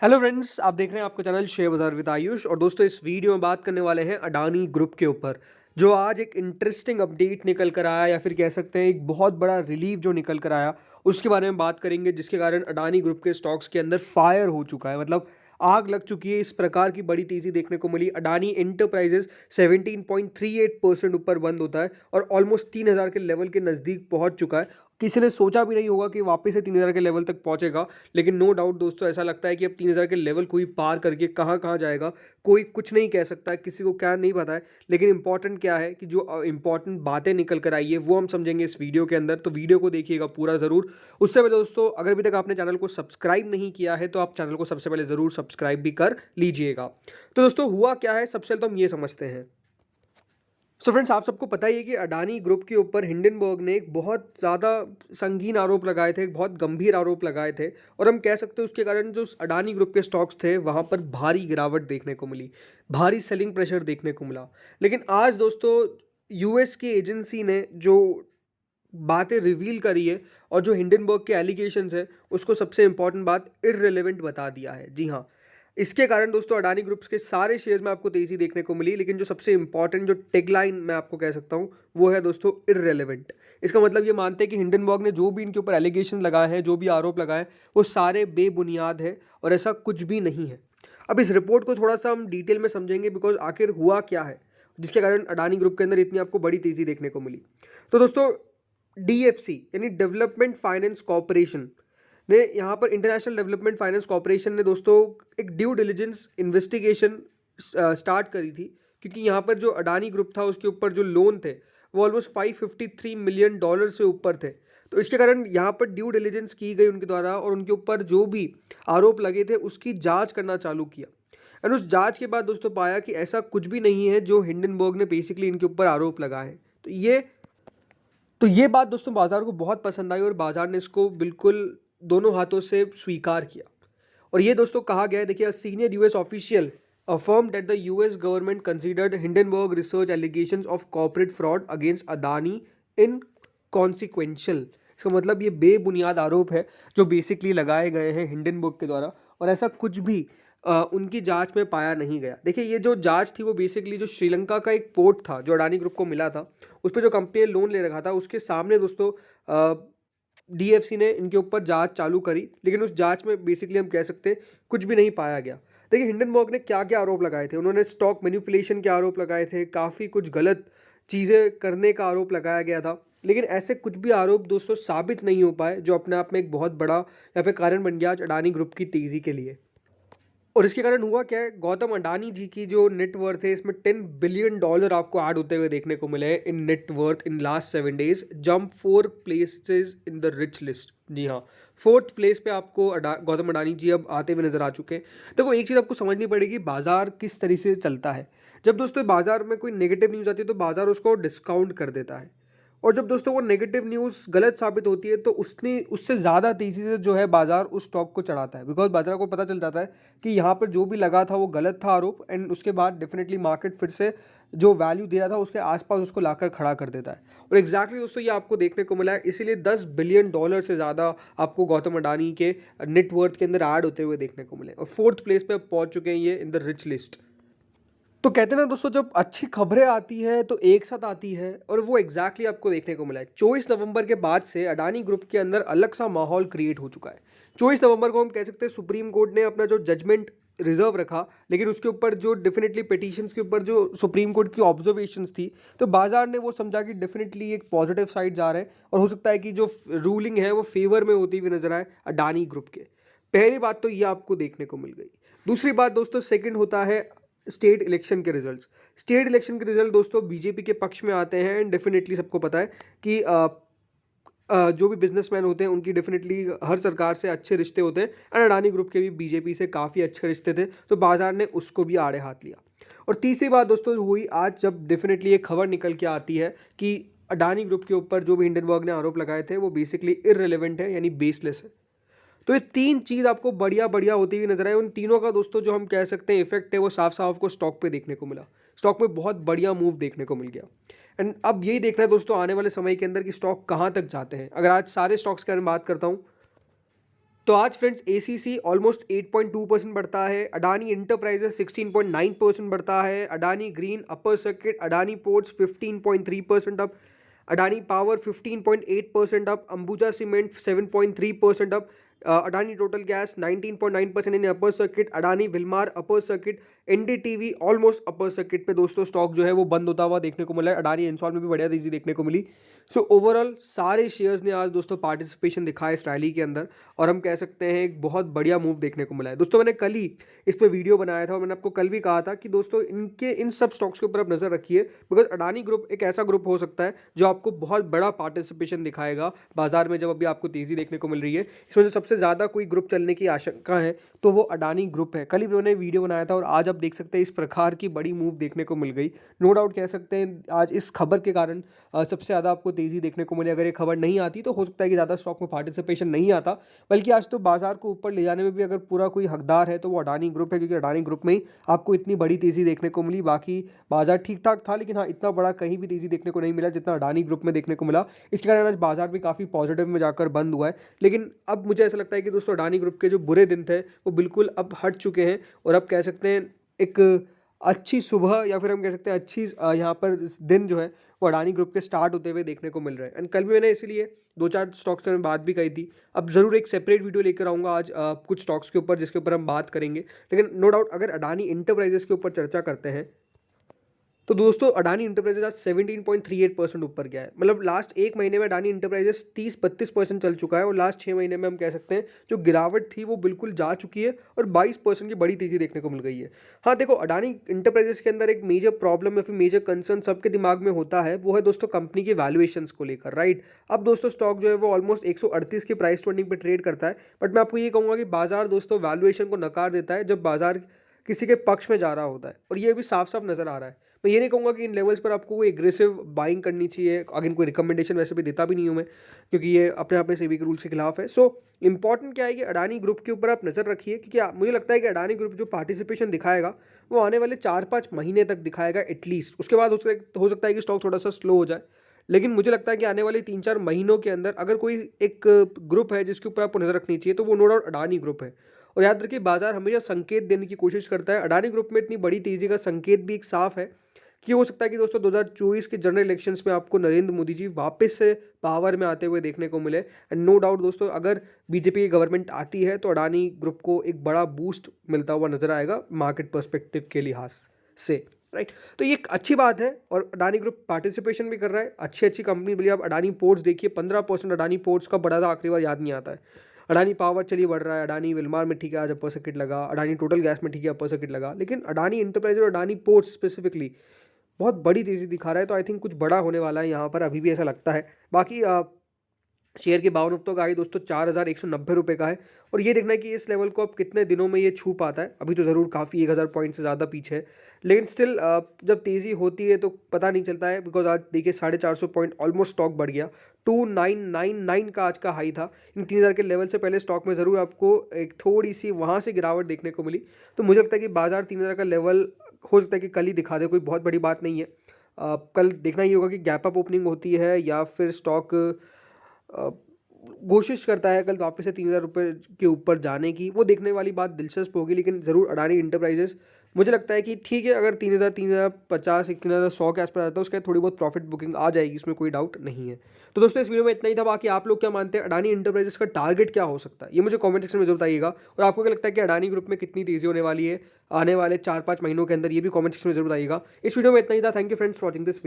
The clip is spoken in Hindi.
हेलो फ्रेंड्स, आप देख रहे हैं आपका चैनल शेयर बाजार विद आयुष। और दोस्तों, इस वीडियो में बात करने वाले हैं अडानी ग्रुप के ऊपर, जो आज एक इंटरेस्टिंग अपडेट निकल कर आया, या फिर कह सकते हैं एक बहुत बड़ा रिलीफ जो निकल कर आया, उसके बारे में बात करेंगे। जिसके कारण अडानी ग्रुप के स्टॉक्स के अंदर फायर हो चुका है, मतलब आग लग चुकी है। इस प्रकार की बड़ी तेजी देखने को मिली। अडानी इंटरप्राइजेज 17.38% ऊपर बंद होता है और ऑलमोस्ट 3000 के लेवल के नज़दीक पहुंच चुका है। किसी ने सोचा भी नहीं होगा कि वापस से 3000 के लेवल तक पहुंचेगा, लेकिन नो डाउट दोस्तों, ऐसा लगता है कि अब 3000 के लेवल कोई पार करके कहाँ कहाँ जाएगा, कोई कुछ नहीं कह सकता है, किसी को क्या नहीं पता है। लेकिन इंपॉर्टेंट क्या है कि जो इंपॉर्टेंट बातें निकल कर आई है वो हम समझेंगे इस वीडियो के अंदर, तो वीडियो को देखिएगा पूरा ज़रूर। उससे पहले दोस्तों, अगर अभी तक आपने चैनल को सब्सक्राइब नहीं किया है तो आप चैनल को सबसे पहले ज़रूर सब्सक्राइब भी कर लीजिएगा। तो दोस्तों, हुआ क्या है सबसे पहले तो हम ये समझते हैं। सो फ्रेंड्स, आप सबको पता ही है कि अडानी ग्रुप के ऊपर हिंडनबर्ग ने एक बहुत ज़्यादा संगीन आरोप लगाए थे, एक बहुत गंभीर आरोप लगाए थे। और हम कह सकते हैं उसके कारण जो अडानी ग्रुप के स्टॉक्स थे वहाँ पर भारी गिरावट देखने को मिली, भारी सेलिंग प्रेशर देखने को मिला। लेकिन आज दोस्तों, यूएस की एजेंसी ने जो बातें रिवील करी है और जो हिंडनबर्ग के एलिगेशंस है, उसको सबसे इंपॉर्टेंट बात इररिलेवेंट बता दिया है। जी हाँ, इसके कारण दोस्तों अडानी ग्रुप्स के सारे शेयर्स में आपको तेजी देखने को मिली। लेकिन जो सबसे इंपॉर्टेंट जो टेगलाइन मैं आपको कह सकता हूँ वो है दोस्तों इररिलेवेंट। इसका मतलब ये मानते हैं कि हिंडनबर्ग ने जो भी इनके ऊपर एलिगेशन लगाए हैं, जो भी आरोप लगाए हैं, वो सारे बेबुनियाद है और ऐसा कुछ भी नहीं है। अब इस रिपोर्ट को थोड़ा सा हम डिटेल में समझेंगे, बिकॉज आखिर हुआ क्या है जिसके कारण अडानी ग्रुप के अंदर इतनी आपको बड़ी तेजी देखने को मिली। तो दोस्तों, डीएफसी यानी डेवलपमेंट फाइनेंस कॉरपोरेशन ने यहाँ पर इंटरनेशनल डेवलपमेंट फाइनेंस कॉरपोरेशन ने दोस्तों एक ड्यू डिलिजेंस इन्वेस्टिगेशन स्टार्ट करी थी। क्योंकि यहाँ पर जो अडानी ग्रुप था उसके ऊपर जो लोन थे वो ऑलमोस्ट $553 मिलियन से ऊपर थे। तो इसके कारण यहाँ पर ड्यू डिलिजेंस की गई उनके द्वारा और उनके ऊपर जो भी आरोप लगे थे उसकी जांच करना चालू किया। एंड उस जांच के बाद दोस्तों पाया कि ऐसा कुछ भी नहीं है जो हिंडनबर्ग ने बेसिकली इनके ऊपर आरोप लगाए हैं। तो ये बात दोस्तों बाजार को बहुत पसंद आई और बाजार ने इसको बिल्कुल दोनों हाथों से स्वीकार किया। और ये दोस्तों कहा गया है, देखिए, senior US official affirmed that the US government considered Hindenburg research allegations of corporate fraud against Adani inconsequential। इसका मतलब ये बेबुनियाद आरोप है जो बेसिकली लगाए गए हैं हिंडनबर्ग के द्वारा, और ऐसा कुछ भी उनकी जांच में पाया नहीं गया। देखिए, ये जो जांच थी वो बेसिकली जो श्रीलंका का एक पोर्ट था जो अडानी ग्रुप को मिला था, उस पर जो कंपनी ने लोन ले रखा था उसके सामने दोस्तों डीएफसी ने इनके ऊपर जांच चालू करी। लेकिन उस जांच में बेसिकली हम कह सकते हैं कुछ भी नहीं पाया गया। देखिए, हिंडनबर्ग ने क्या क्या आरोप लगाए थे, उन्होंने स्टॉक मैनिपुलेशन के आरोप लगाए थे, काफ़ी कुछ गलत चीज़ें करने का आरोप लगाया गया था। लेकिन ऐसे कुछ भी आरोप दोस्तों साबित नहीं हो पाए, जो अपने आप में एक बहुत बड़ा यहाँ पे कारण बन गया आज अडानी ग्रुप की तेज़ी के लिए। और इसके कारण हुआ क्या है, गौतम अडानी जी की जो नेटवर्थ है इसमें $10 बिलियन आपको ऐड होते हुए देखने को मिले हैं in net worth in last 7 days, jump 4 places in the rich list. जी हाँ, 4th प्लेस पे आपको गौतम अडानी जी अब आते हुए नजर आ चुके हैं। देखो, एक चीज़ आपको समझनी पड़ेगी, बाजार किस तरीके से चलता है। जब दोस्तों बाजार में कोई नेगेटिव न्यूज़ आती है तो बाजार उसको डिस्काउंट कर देता है, और जब दोस्तों वो नेगेटिव न्यूज़ गलत साबित होती है तो उससे ज़्यादा तेज़ी से जो है बाजार उस स्टॉक को चढ़ाता है। बिकॉज बाजार को पता चल जाता है कि यहाँ पर जो भी लगा था वो गलत था आरोप, एंड उसके बाद डेफिनेटली मार्केट फिर से जो वैल्यू दे रहा था उसके आसपास उसको लाकर खड़ा कर देता है। और एग्जैक्टली दोस्तों ये आपको देखने को मिला है, इसीलिए $10 बिलियन से ज़्यादा आपको गौतम अडानी के नेटवर्थ के अंदर ऐड होते हुए देखने को मिले, और 4th प्लेस पे पहुंच चुके हैं ये इन द रिच लिस्ट। तो कहते हैं ना दोस्तों, जब अच्छी खबरें आती है तो एक साथ आती है, और वो एग्जैक्टली आपको देखने को मिला है। 24 नवंबर के बाद से अडानी ग्रुप के अंदर अलग सा माहौल क्रिएट हो चुका है। 24 नवंबर को हम कह सकते हैं सुप्रीम कोर्ट ने अपना जो जजमेंट रिजर्व रखा, लेकिन उसके ऊपर जो डेफिनेटली पिटीशंस के ऊपर जो सुप्रीम कोर्ट की ऑब्जर्वेशंस थी, तो बाजार ने वो समझा कि डेफिनेटली एक पॉजिटिव साइड जा रहा है और हो सकता है कि जो रूलिंग है वो फेवर में होती हुई नजर आए अडानी ग्रुप के। पहली बात तो ये आपको देखने को मिल गई। दूसरी बात दोस्तों, सेकंड होता है स्टेट इलेक्शन के रिजल्ट्स। स्टेट इलेक्शन के रिजल्ट दोस्तों बीजेपी के पक्ष में आते हैं, एंड डेफिनेटली सबको पता है कि जो भी बिजनेसमैन होते हैं उनकी डेफिनेटली हर सरकार से अच्छे रिश्ते होते हैं, एंड अडानी ग्रुप के भी बीजेपी से काफ़ी अच्छे रिश्ते थे, तो बाजार ने उसको भी आड़े हाथ लिया। और तीसरी बात दोस्तों हुई आज, जब डेफिनेटली एक खबर निकल के आती है कि अडानी ग्रुप के ऊपर जो भी हिंडनबर्ग ने आरोप लगाए थे वो बेसिकली इररिलेवेंट है, यानी बेसलेस है। तो ये तीन चीज़ आपको बढ़िया बढ़िया होती हुई नजर आए। उन तीनों का दोस्तों जो हम कह सकते हैं इफेक्ट है वो साफ साफ आपको स्टॉक पे देखने को मिला। स्टॉक में बहुत बढ़िया मूव देखने को मिल गया। एंड अब यही देखना है दोस्तों आने वाले समय के अंदर कि स्टॉक कहाँ तक जाते हैं। अगर आज सारे स्टॉक्स के बारे में बात करता हूँ तो आज फ्रेंड्स एसीसी ऑलमोस्ट 8.2% बढ़ता है, अडानी इंटरप्राइजेस 16.9% बढ़ता है, Adani Green upper circuit, Adani Ports 15.3% up, Adani Power 15.8% up, Ambuja Cement 7.3% up, Adani Total Gas 19.9% in upper circuit, Adani Wilmar upper circuit, NDTV almost upper circuit पे दोस्तों स्टॉक जो है वो बंद होता हुआ देखने को मिला है। अडानी इंसॉल में भी बढ़िया तेजी देखने को मिली। सो ओवरऑल सारे शेयर्स ने आज दोस्तों पार्टिसिपेशन दिखाया इस रैली के अंदर, और हम कह सकते हैं एक बहुत बढ़िया मूव देखने को मिला है। दोस्तों मैंने कल ही इस पर वीडियो बनाया था और मैंने आपको कल भी कहा था कि दोस्तों इनके इन सब स्टॉक्स के ऊपर आप नजर रखिए, बिकॉज अडानी ग्रुप एक ऐसा ग्रुप हो सकता है जो आपको बहुत बड़ा पार्टिसिपेशन दिखाएगा बाजार में जब अभी आपको तेजी देखने को मिल रही है। इसमें से सबसे ज्यादा कोई ग्रुप चलने की आशंका है तो वो अडानी ग्रुप है। कल ही मैंने वीडियो बनाया था और आज आप देख सकते हैं इस प्रकार की बड़ी मूव देखने को मिल गई। नो डाउट कह सकते हैं आज इस खबर के कारण सबसे ज़्यादा आपको तेज़ी देखने को मिली। अगर ये खबर नहीं आती तो हो सकता है कि ज़्यादा स्टॉक में पार्टिसिपेशन नहीं आता, बल्कि आज तो बाजार को ऊपर ले जाने में भी अगर पूरा कोई हकदार है तो वो अडानी ग्रुप है, क्योंकि अडानी ग्रुप में ही आपको इतनी बड़ी तेज़ी देखने को मिली। बाकी बाजार ठीक ठाक था, लेकिन हाँ इतना बड़ा कहीं भी तेज़ी देखने को नहीं मिला जितना अडानी ग्रुप में देखने को मिला। इसके कारण आज बाजार भी काफ़ी पॉजिटिव में जाकर बंद हुआ है। लेकिन अब मुझे ऐसा लगता है कि दोस्तों अडानी ग्रुप के जो बुरे दिन थे वो बिल्कुल अब हट चुके हैं, और अब कह सकते हैं एक अच्छी सुबह या फिर हम कह सकते हैं अच्छी यहाँ पर दिन जो है वो अडानी ग्रुप के स्टार्ट होते हुए देखने को मिल रहा है। एंड कल भी मैंने इसीलिए 2-4 स्टॉक्स के बारे में बात भी कही थी। अब ज़रूर एक सेपरेट वीडियो लेकर आऊँगा आज कुछ स्टॉक्स के ऊपर जिसके ऊपर हम बात करेंगे। लेकिन नो डाउट अगर अडानी इंटरप्राइजेस के ऊपर चर्चा करते हैं तो दोस्तों अडानी इंटरप्राइजेस आज 17.38% ऊपर गया है। मतलब लास्ट एक महीने में अडानी इंटरप्राइजेस 30-32% चल चुका है, और लास्ट 6 महीने में हम कह सकते हैं जो गिरावट थी वो बिल्कुल जा चुकी है और 22% की बड़ी तेजी देखने को मिल गई है। हाँ देखो, अडानी इंटरप्राइजेस के अंदर एक मेजर प्रॉब्लम या फिर मेजर कंसर्न सबके दिमाग में होता है, वो है दोस्तों कंपनी के वैल्यूएशंस को लेकर, राइट। अब दोस्तों स्टॉक जो है वो ऑलमोस्ट 138 की प्राइस टू अर्निंग पे ट्रेड करता है, बट मैं आपको ये कहूँगा कि बाजार दोस्तों वैल्यूएशन को नकार देता है जब बाजार किसी के पक्ष में जा रहा होता है, और ये भी साफ साफ नजर आ रहा है। मैं ये नहीं कहूँगा कि इन लेवल्स पर आपको कोई एग्रेसिव बाइंग करनी चाहिए, अगेन कोई रिकमेंडेशन वैसे भी देता भी नहीं हूँ मैं, क्योंकि ये अपने आप में सेबी के रूल्स के खिलाफ है। सो इंपॉर्टेंट क्या है कि अडानी ग्रुप के ऊपर आप नज़र रखिए, क्योंकि मुझे लगता है कि अडानी ग्रुप जो पार्टिसिपेशन दिखाएगा वो आने वाले 4-5 महीने तक दिखाएगा एटलीस्ट। उसके बाद हो सकता है कि स्टॉक थोड़ा सा स्लो हो जाए, लेकिन मुझे लगता है कि आने वाले 3-4 महीनों के अंदर अगर कोई एक ग्रुप है जिसके ऊपर आपको नजर रखनी चाहिए तो वो नो डाउट अडानी ग्रुप है। और याद रखिए बाजार हमेशा संकेत देने की कोशिश करता है। अडानी ग्रुप में इतनी बड़ी तेजी का संकेत भी एक साफ है कि हो सकता है कि दोस्तों 2024 के जनरल इलेक्शंस में आपको नरेंद्र मोदी जी वापस से पावर में आते हुए देखने को मिले। एंड नो डाउट दोस्तों अगर बीजेपी की गवर्नमेंट आती है तो अडानी ग्रुप को एक बड़ा बूस्ट मिलता हुआ नजर आएगा मार्केट पर्सपेक्टिव के लिहाज से, राइट। तो ये एक अच्छी बात है, और अडानी ग्रुप पार्टिसिपेशन भी कर रहा है। अच्छी अच्छी कंपनी बोलिए, आप अडानी पोर्ट्स देखिए 15% अडानी पोर्ट्स का बढ़ा था, आखिरी बार याद नहीं आता है। अडानी पावर चलिए बढ़ रहा है, अडानी विलमार में ठीक है आज अपर सर्किट लगा, अडानी टोटल गैस में ठीक है अपर सर्किट लगा, लेकिन अडानी इंटरप्राइज और अडानी पोर्ट्स स्पेसिफिकली बहुत बड़ी तेज़ी दिखा रहा है। तो आई थिंक कुछ बड़ा होने वाला है यहाँ पर, अभी भी ऐसा लगता है। बाकी शेयर की 52 हफ्तों का हाई दोस्तों 4,190 रुपये का है, और ये देखना है कि इस लेवल को अब कितने दिनों में ये छू पाता है। अभी तो ज़रूर काफ़ी 1000 पॉइंट से ज़्यादा पीछे है, लेकिन स्टिल जब तेज़ी होती है तो पता नहीं चलता है, बिकॉज आज देखिए 450 पॉइंट ऑलमोस्ट स्टॉक बढ़ गया। 2999 का आज का हाई था। इन 3000 के लेवल से पहले स्टॉक में ज़रूर आपको एक थोड़ी सी वहाँ से गिरावट देखने को मिली। तो मुझे लगता है कि बाजार 3000 का लेवल हो सकता है कि कल ही दिखा दे, कोई बहुत बड़ी बात नहीं है। कल देखना ही होगा कि गैप अप ओपनिंग होती है या फिर स्टॉक कोशिश करता है कल वापस से 3000 रुपये के ऊपर जाने की। वो देखने वाली बात दिलचस्प होगी, लेकिन ज़रूर अडानी इंटरप्राइजेस मुझे लगता है कि ठीक है, अगर 3000, 3050, 3100 के आसपास आता है उसके थोड़ी बहुत प्रॉफिट बुकिंग आ जाएगी, इसमें कोई डाउट नहीं है। तो दोस्तों इस वीडियो में इतना ही था। बाकी आप लोग क्या मानते हैं, अडानी इंटरप्राइजेस का टारगेट क्या हो सकता है, ये मुझे कमेंट सेक्शन में जरूर बताइएगा। और आपको क्या लगता है कि अडानी ग्रुप में कितनी तेजी होने वाली है आने वाले 4-5 महीनों के अंदर, ये भी कमेंट सेक्शन में जरूर बताइएगा। इस वीडियो में इतना ही था। Thank you friends for watching this video.